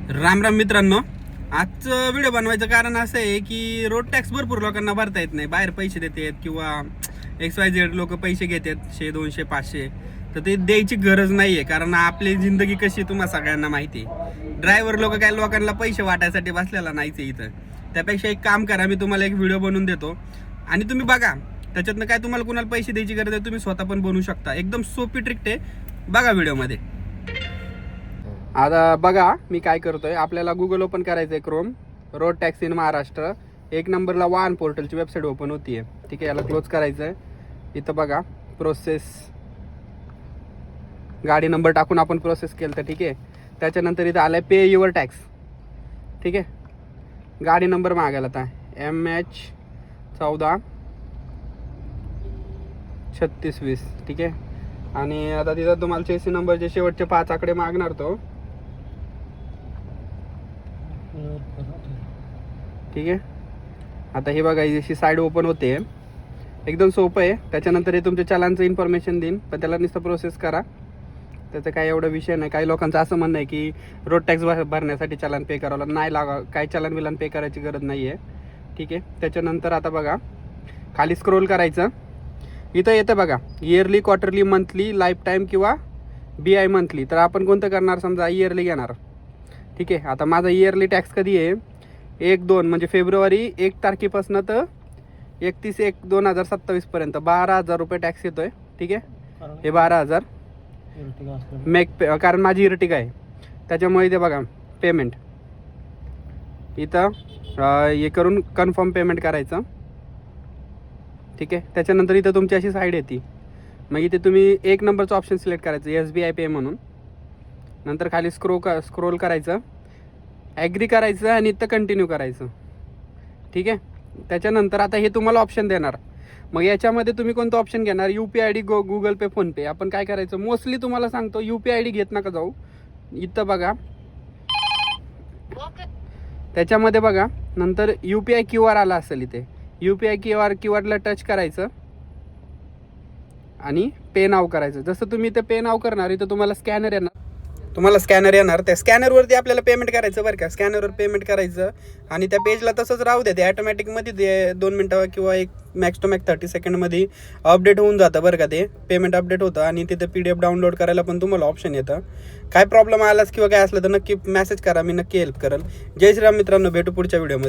राम राम मित्रांनो, आजचं व्हिडिओ बनवायचं कारण असं आहे की रोड टॅक्स भरपूर लोकांना भरता येत नाही. बाहेर पैसे देतात किंवा XYZ लोक पैसे घेतात 100 200 500, तर ते द्यायची गरज नाही आहे. कारण आपली जिंदगी कशी तुम्हाला सगळ्यांना माहिती आहे. ड्रायव्हर लोक काय लोकांना पैसे वाटायसाठी बसलेला नाहीच इथं. त्यापेक्षा एक काम करा, मी तुम्हाला एक व्हिडिओ बनवून देतो आणि तुम्ही बघा. त्याच्यातनं काय तुम्हाला कुणाला पैसे द्यायची गरज आहे, तुम्ही स्वतः पण बनवू शकता. एकदम सोपी ट्रिक आहे, बघा व्हिडिओमध्ये. आता बघा मी काय करतोय. आपल्याला गुगल ओपन करायचं आहे, Chrome, road tax in Maharashtra. 1 नंबरला वाहन पोर्टलची वेबसाईट ओपन होतीये. ठीक आहे, याला क्लोज करायचं आहे. इथं बघा प्रोसेस, गाडी नंबर टाकून आपण प्रोसेस केलं तर ठीक आहे. त्याच्यानंतर इथं आलाय पे युअर टॅक्स. ठीक आहे, गाडी नंबर मागायला आता MH14 3620. ठीक आहे, आणि आता तिथं तुम्हाला चेसी नंबरचे शेवटचे 5 आकडे मागणार तो. ठीक आहे, आता हे बघा जशी साईड ओपन होते. एकदम सोपं आहे. त्याच्यानंतर हे तुमच्या चलानचं इन्फॉर्मेशन देईन, पण त्याला नुसतं प्रोसेस करा. त्याचा काही एवढा विषय नाही. काही लोकांचं असं म्हणणं आहे की रोड टॅक्स भरण्यासाठी चलान पे करावं नाही लागा. काही चलान बिलान पे करायची गरज नाही आहे. ठीक आहे, त्याच्यानंतर आता बघा खाली स्क्रोल करायचं. इथं येतं बघा yearly, quarterly, monthly, life time किंवा BI मंथली. तर आपण कोणतं करणार, समजा इयरली घेणार. ठीक आहे, आता माझा इयरली टॅक्स कधी आहे, 1-2 म्हणजे फेब्रुवारी 1 तारखेपासून तर 31/1/2027 पर्यंत 12,000 रुपये टॅक्स येतोय. ठीक आहे, हे 12,000 कारण माझी इर्टिगा आहे त्याच्यामुळे. इथे बघा पेमेंट, इथं हे करून कन्फर्म पेमेंट करायचं. ठीक आहे, त्याच्यानंतर इथं तुमची अशी साईड येते. मग इथे तुम्ही 1 नंबरचं ऑप्शन सिलेक्ट करायचं, SBI पे म्हणून. नंतर खाली स्क्रोल करायचं, ॲग्री करायचं आणि इथं कंटिन्यू करायचं. ठीक आहे, त्याच्यानंतर आता हे तुम्हाला ऑप्शन देणार. मग याच्यामध्ये तुम्ही कोणतं ऑप्शन घेणार, UPI गुगल पे, फोनपे. आपण काय करायचं, मोस्टली तुम्हाला सांगतो UPI घेत नका जाऊ. इथं बघा त्याच्यामध्ये बघा नंतर UPI QR आला असेल. इथे UPI QR ला टच करायचं आणि पे नाव करायचं. जसं तुम्ही इथे पे नाव करणार, इथं तुम्हाला स्कॅनर येणार. त्या स्कॅनरवरती आपल्याला पेमेंट करायचं बरं का. स्कॅनरवर पेमेंट करायचं आणि त्या पेजला तसंच राहू द्या. ते ॲटोमॅटिकमध्ये ते 2 मिनटं किंवा मॅक्स टू मॅक्स 30 सेकंडमध्ये अपडेट होऊन जातं बरं का. ते पेमेंट अपडेट होतं आणि तिथे PDF डाउनलोड करायला पण तुम्हाला ऑप्शन येतं. काय प्रॉब्लेम आलाच किंवा काय असलं तर नक्की मेसेज करा, मी नक्की हेल्प करेल. जय श्रीराम मित्रांनो, भेटू पुढच्या व्हिडिओमध्ये.